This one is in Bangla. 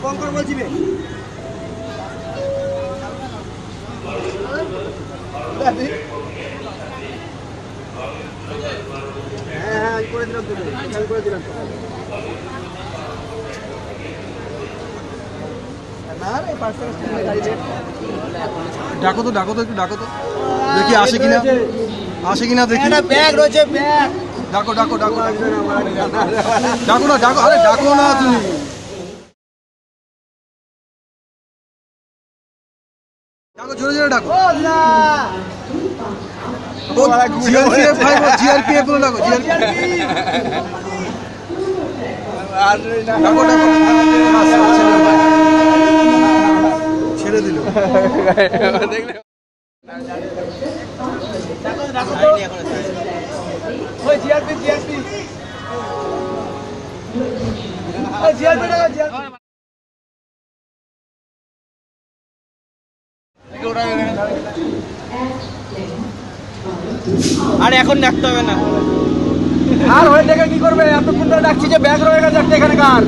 কম করে বলছি বে হ্যাঁ করে দিলাম তো করে দিলাম ডাকো তো একটু ডাকো তো দেখি আসে কিনা দেখি ব্যাগ রয়েছে ব্যাগ ডাকো না আরে ডাকো না তুমি ডাকো জোরে ডাকো জিআরপিএফ বলে ডাকো ছেড়ে দিল আর এখন ডাকতে হবে না আর হয়ে দেখে কি করবে এতক্ষণ ধরে ডাকছি যে ব্যাগ রয়ে গেছে একটা এখানে কার